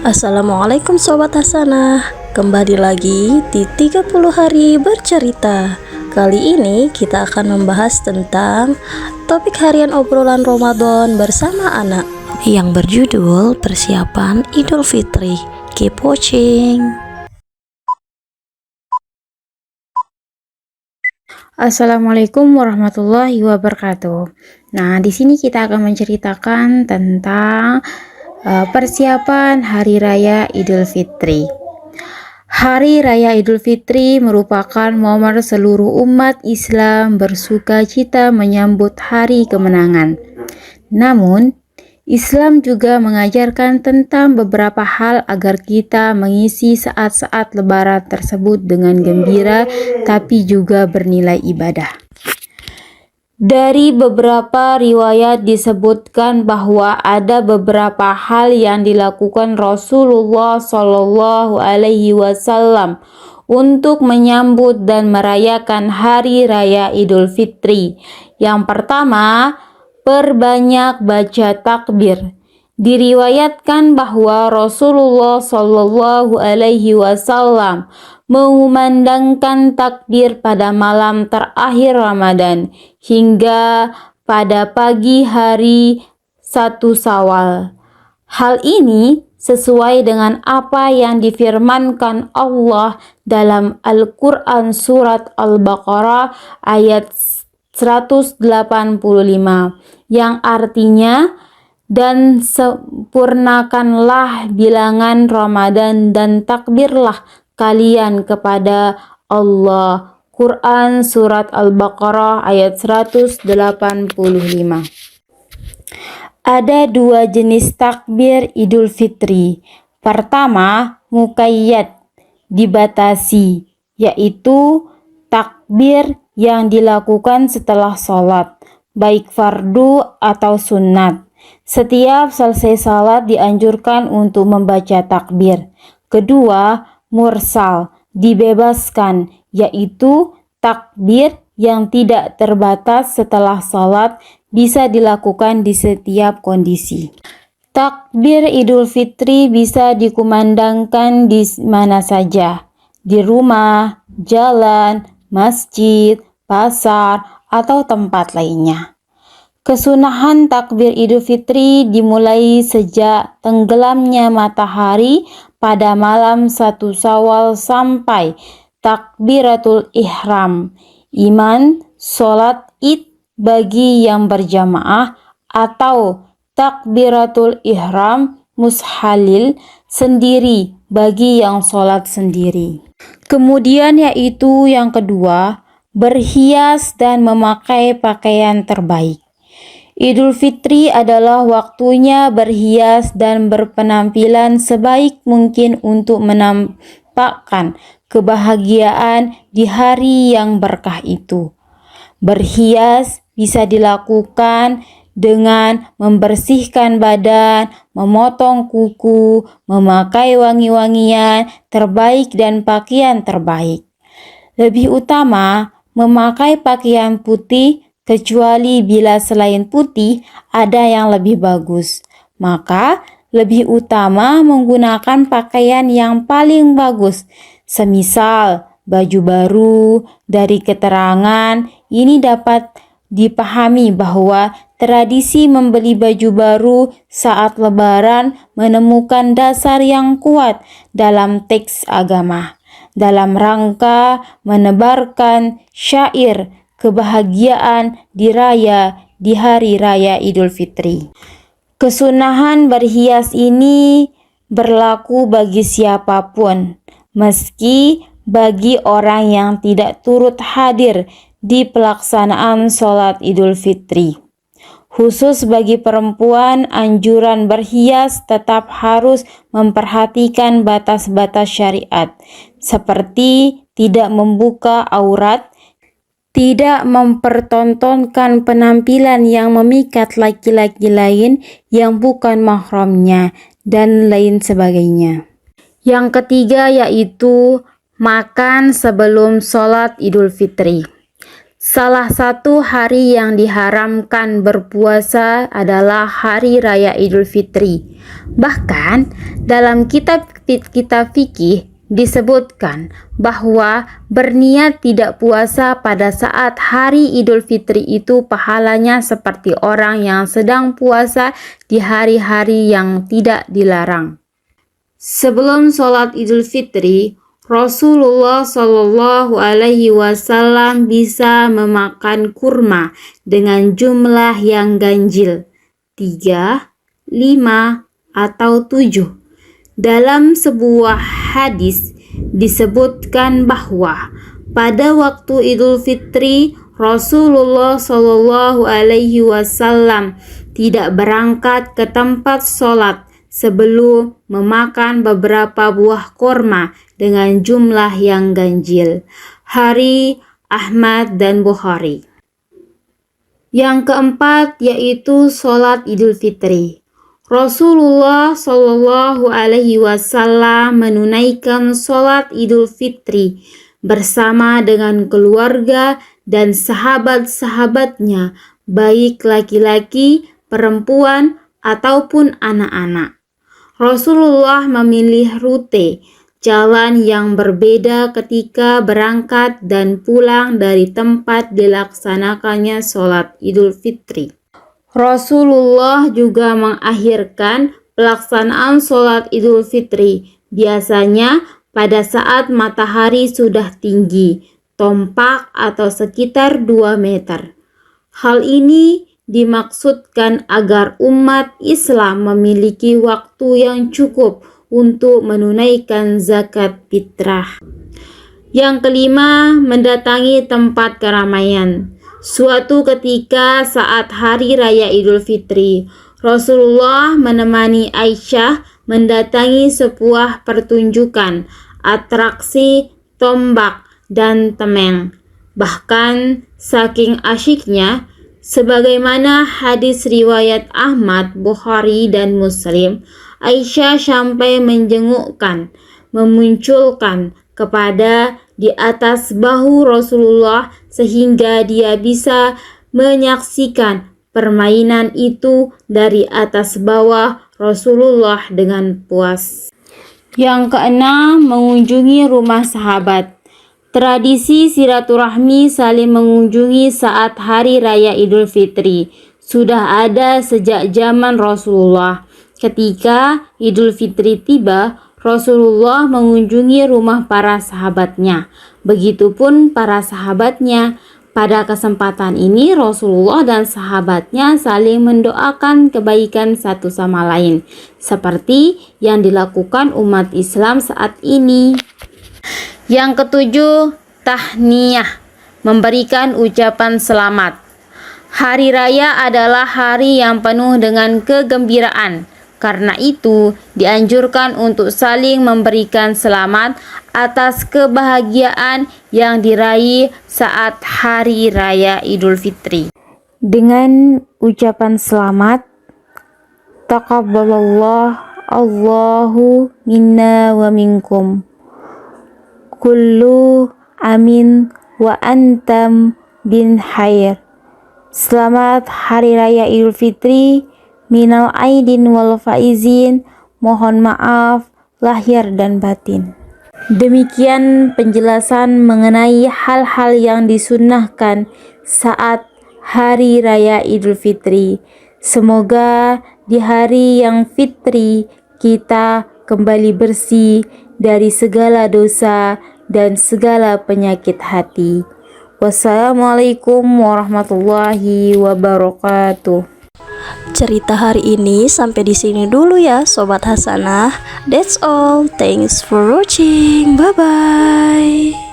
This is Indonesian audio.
Assalamualaikum Sobat Hasanah. Kembali lagi di 30 hari bercerita. Kali ini kita akan membahas tentang topik harian obrolan Ramadan bersama anak yang berjudul persiapan Idul Fitri. Keep watching. Assalamualaikum warahmatullahi wabarakatuh. Nah, di sini kita akan menceritakan tentang persiapan Hari Raya Idul Fitri. Hari Raya Idul Fitri merupakan momen seluruh umat Islam bersuka cita menyambut hari kemenangan. Namun, Islam juga mengajarkan tentang beberapa hal agar kita mengisi saat-saat Lebaran tersebut dengan gembira, tapi juga bernilai ibadah. Dari beberapa riwayat disebutkan bahwa ada beberapa hal yang dilakukan Rasulullah Shallallahu Alaihi Wasallam untuk menyambut dan merayakan Hari Raya Idul Fitri. Yang pertama, perbanyak baca takbir. Diriwayatkan bahwa Rasulullah Shallallahu Alaihi Wasallam mengumandangkan takbir pada malam terakhir Ramadan hingga pada pagi hari 1 Syawal. Hal ini sesuai dengan apa yang difirmankan Allah dalam Al-Quran surat Al-Baqarah ayat 185 yang artinya, dan sempurnakanlah bilangan Ramadan dan takbirlah kalian kepada Allah. Quran surat Al-Baqarah ayat 185. Ada dua jenis takbir Idul Fitri. Pertama, muqayyad, dibatasi, yaitu takbir yang dilakukan setelah sholat, baik fardu atau sunnat. Setiap selesai salat dianjurkan untuk membaca takbir. Kedua, mursal, dibebaskan, yaitu takbir yang tidak terbatas setelah salat, bisa dilakukan di setiap kondisi. Takbir Idul Fitri bisa dikumandangkan di mana saja, di rumah, jalan, masjid, pasar, atau tempat lainnya. Kesunahan takbir Idul Fitri dimulai sejak tenggelamnya matahari pada malam 1 Syawal sampai takbiratul ihram, iman sholat id bagi yang berjamaah, atau takbiratul ihram mushalil sendiri bagi yang sholat sendiri. Kemudian yaitu yang kedua, berhias dan memakai pakaian terbaik. Idul Fitri adalah waktunya berhias dan berpenampilan sebaik mungkin untuk menampakkan kebahagiaan di hari yang berkah itu. Berhias bisa dilakukan dengan membersihkan badan, memotong kuku, memakai wangi-wangian terbaik dan pakaian terbaik. Lebih utama memakai pakaian putih, kecuali bila selain putih ada yang lebih bagus. Maka lebih utama menggunakan pakaian yang paling bagus. Semisal baju baru. Dari keterangan ini dapat dipahami bahwa tradisi membeli baju baru saat Lebaran menemukan dasar yang kuat dalam teks agama, dalam rangka menebarkan syair kebahagiaan di Hari Raya Idul Fitri. Kesunahan berhias ini berlaku bagi siapapun, meski bagi orang yang tidak turut hadir di pelaksanaan sholat Idul Fitri. Khusus bagi perempuan, anjuran berhias tetap harus memperhatikan batas-batas syariat, seperti tidak membuka aurat, tidak mempertontonkan penampilan yang memikat laki-laki lain yang bukan mahramnya, dan lain sebagainya. Yang ketiga yaitu makan sebelum sholat Idul Fitri. Salah satu hari yang diharamkan berpuasa adalah Hari Raya Idul Fitri. Bahkan dalam kitab-kitab fikih disebutkan bahwa berniat tidak puasa pada saat Hari Idul Fitri itu pahalanya seperti orang yang sedang puasa di hari-hari yang tidak dilarang. Sebelum sholat Idul Fitri, Rasulullah Shallallahu Alaihi Wasallam bisa memakan kurma dengan jumlah yang ganjil 3, 5, atau 7. Dalam sebuah hadis disebutkan bahwa pada waktu Idul Fitri Rasulullah Shallallahu Alaihi Wasallam tidak berangkat ke tempat sholat sebelum memakan beberapa buah korma dengan jumlah yang ganjil. Hari Ahmad dan Bukhari. Yang keempat yaitu sholat Idul Fitri. Rasulullah Shallallahu Alaihi Wasallam menunaikan sholat Idul Fitri bersama dengan keluarga dan sahabat-sahabatnya, baik laki-laki, perempuan, ataupun anak-anak. Rasulullah memilih rute jalan yang berbeda ketika berangkat dan pulang dari tempat dilaksanakannya sholat Idul Fitri. Rasulullah juga mengakhirkan pelaksanaan sholat Idul Fitri biasanya pada saat matahari sudah tinggi, tompak atau sekitar 2 meter. Hal ini dimaksudkan agar umat Islam memiliki waktu yang cukup untuk menunaikan zakat fitrah. Yang kelima, mendatangi tempat keramaian. Suatu ketika saat Hari Raya Idul Fitri, Rasulullah menemani Aisyah mendatangi sebuah pertunjukan, atraksi tombak dan temeng. Bahkan saking asyiknya, sebagaimana hadis riwayat Ahmad, Bukhari, dan Muslim, Aisyah sampai memunculkan kepada di atas bahu Rasulullah sehingga dia bisa menyaksikan permainan itu dari atas bawah Rasulullah dengan puas. Yang keenam, mengunjungi rumah sahabat. Tradisi silaturahmi saling mengunjungi saat Hari Raya Idul Fitri sudah ada sejak zaman Rasulullah. Ketika Idul Fitri tiba, Rasulullah mengunjungi rumah para sahabatnya. Begitupun para sahabatnya. Pada kesempatan ini Rasulullah dan sahabatnya saling mendoakan kebaikan satu sama lain, seperti yang dilakukan umat Islam saat ini. Yang ketujuh, tahniyah, memberikan ucapan selamat. Hari raya adalah hari yang penuh dengan kegembiraan. Karena itu, dianjurkan untuk saling memberikan selamat atas kebahagiaan yang diraih saat Hari Raya Idul Fitri. Dengan ucapan selamat, taqabbalallah Allahu minna wa minkum. Kullu amin wa antam bin khair. Selamat Hari Raya Idul Fitri, minal aidin wal faizin, mohon maaf lahir dan batin. Demikian penjelasan mengenai hal-hal yang disunnahkan saat Hari Raya Idul Fitri. Semoga di hari yang fitri kita kembali bersih dari segala dosa dan segala penyakit hati. Wassalamualaikum warahmatullahi wabarakatuh. Cerita hari ini sampai di sini dulu ya Sobat Hasanah. That's all. Thanks for watching. Bye bye.